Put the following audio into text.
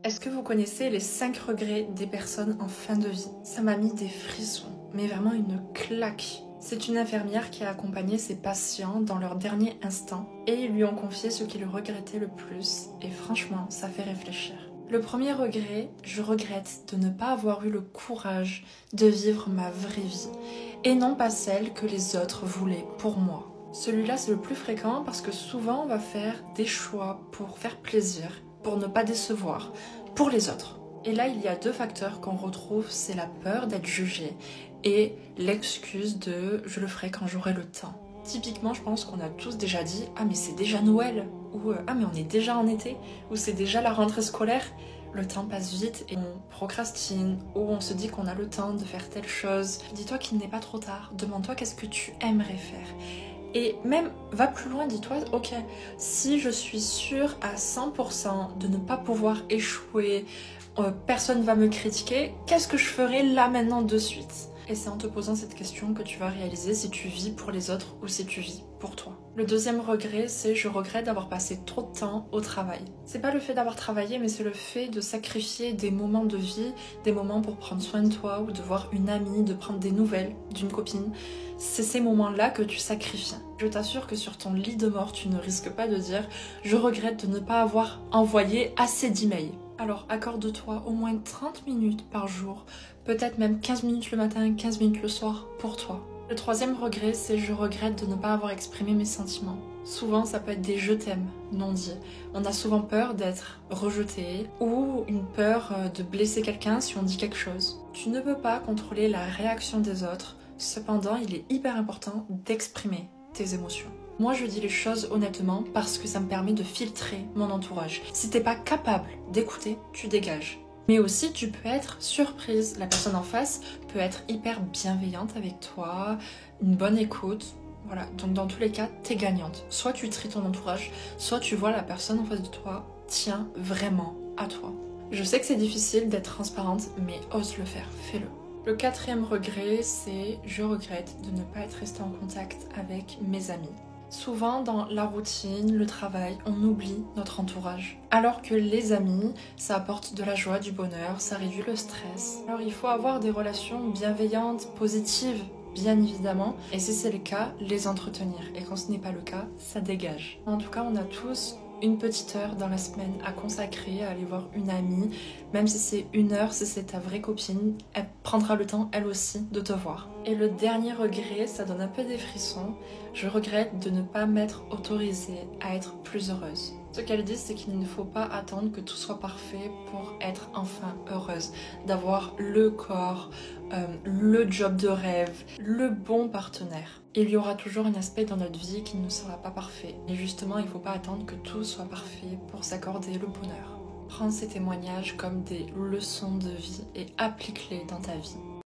Est-ce que vous connaissez les 5 regrets des personnes en fin de vie? Ça m'a mis des frissons, mais vraiment une claque. C'est une infirmière qui a accompagné ses patients dans leur dernier instant et ils lui ont confié ce qu'ils regrettaient le plus et franchement, ça fait réfléchir. Le premier regret, je regrette de ne pas avoir eu le courage de vivre ma vraie vie et non pas celle que les autres voulaient pour moi. Celui-là, c'est le plus fréquent parce que souvent on va faire des choix pour faire plaisir, pour ne pas décevoir, pour les autres. Et là, il y a 2 facteurs qu'on retrouve, c'est la peur d'être jugé et l'excuse de « je le ferai quand j'aurai le temps ». Typiquement, je pense qu'on a tous déjà dit « ah mais c'est déjà Noël » ou « ah mais on est déjà en été » ou « c'est déjà la rentrée scolaire ». Le temps passe vite et on procrastine ou on se dit qu'on a le temps de faire telle chose. Dis-toi qu'il n'est pas trop tard, demande-toi qu'est-ce que tu aimerais faire. Et même, va plus loin, dis-toi, ok, si je suis sûre à 100% de ne pas pouvoir échouer, personne ne va me critiquer, qu'est-ce que je ferai là maintenant de suite? Et c'est en te posant cette question que tu vas réaliser si tu vis pour les autres ou si tu vis pour toi. Le deuxième regret, c'est je regrette d'avoir passé trop de temps au travail. C'est pas le fait d'avoir travaillé, mais c'est le fait de sacrifier des moments de vie, des moments pour prendre soin de toi ou de voir une amie, de prendre des nouvelles d'une copine. C'est ces moments-là que tu sacrifies. Je t'assure que sur ton lit de mort, tu ne risques pas de dire « je regrette de ne pas avoir envoyé assez d'emails ». Alors accorde-toi au moins 30 minutes par jour, peut-être même 15 minutes le matin, 15 minutes le soir pour toi. Le troisième regret, c'est je regrette de ne pas avoir exprimé mes sentiments. Souvent, ça peut être des je t'aime non dits. On a souvent peur d'être rejeté ou une peur de blesser quelqu'un si on dit quelque chose. Tu ne peux pas contrôler la réaction des autres, cependant, il est hyper important d'exprimer tes émotions. Moi, je dis les choses honnêtement parce que ça me permet de filtrer mon entourage. Si t'es pas capable d'écouter, tu dégages. Mais aussi, tu peux être surprise. La personne en face peut être hyper bienveillante avec toi, une bonne écoute. Voilà, donc dans tous les cas, t'es gagnante. Soit tu tries ton entourage, soit tu vois la personne en face de toi tient vraiment à toi. Je sais que c'est difficile d'être transparente, mais ose le faire, fais-le. Le quatrième regret, c'est je regrette de ne pas être restée en contact avec mes amis. Souvent, dans la routine, le travail, on oublie notre entourage. Alors que les amis, ça apporte de la joie, du bonheur, ça réduit le stress. Alors il faut avoir des relations bienveillantes, positives, bien évidemment. Et si c'est le cas, les entretenir. Et quand ce n'est pas le cas, ça dégage. En tout cas, on a tous une petite heure dans la semaine à consacrer à aller voir une amie. Même si c'est 1 heure, si c'est ta vraie copine, elle prendra le temps, elle aussi, de te voir. Et le dernier regret, ça donne un peu des frissons. Je regrette de ne pas m'être autorisée à être plus heureuse. Ce qu'elle dit, c'est qu'il ne faut pas attendre que tout soit parfait pour être enfin heureuse. D'avoir le corps, le job de rêve, le bon partenaire. Il y aura toujours un aspect dans notre vie qui ne sera pas parfait. Et justement, il ne faut pas attendre que tout soit parfait pour s'accorder le bonheur. Prends ces témoignages comme des leçons de vie et applique-les dans ta vie.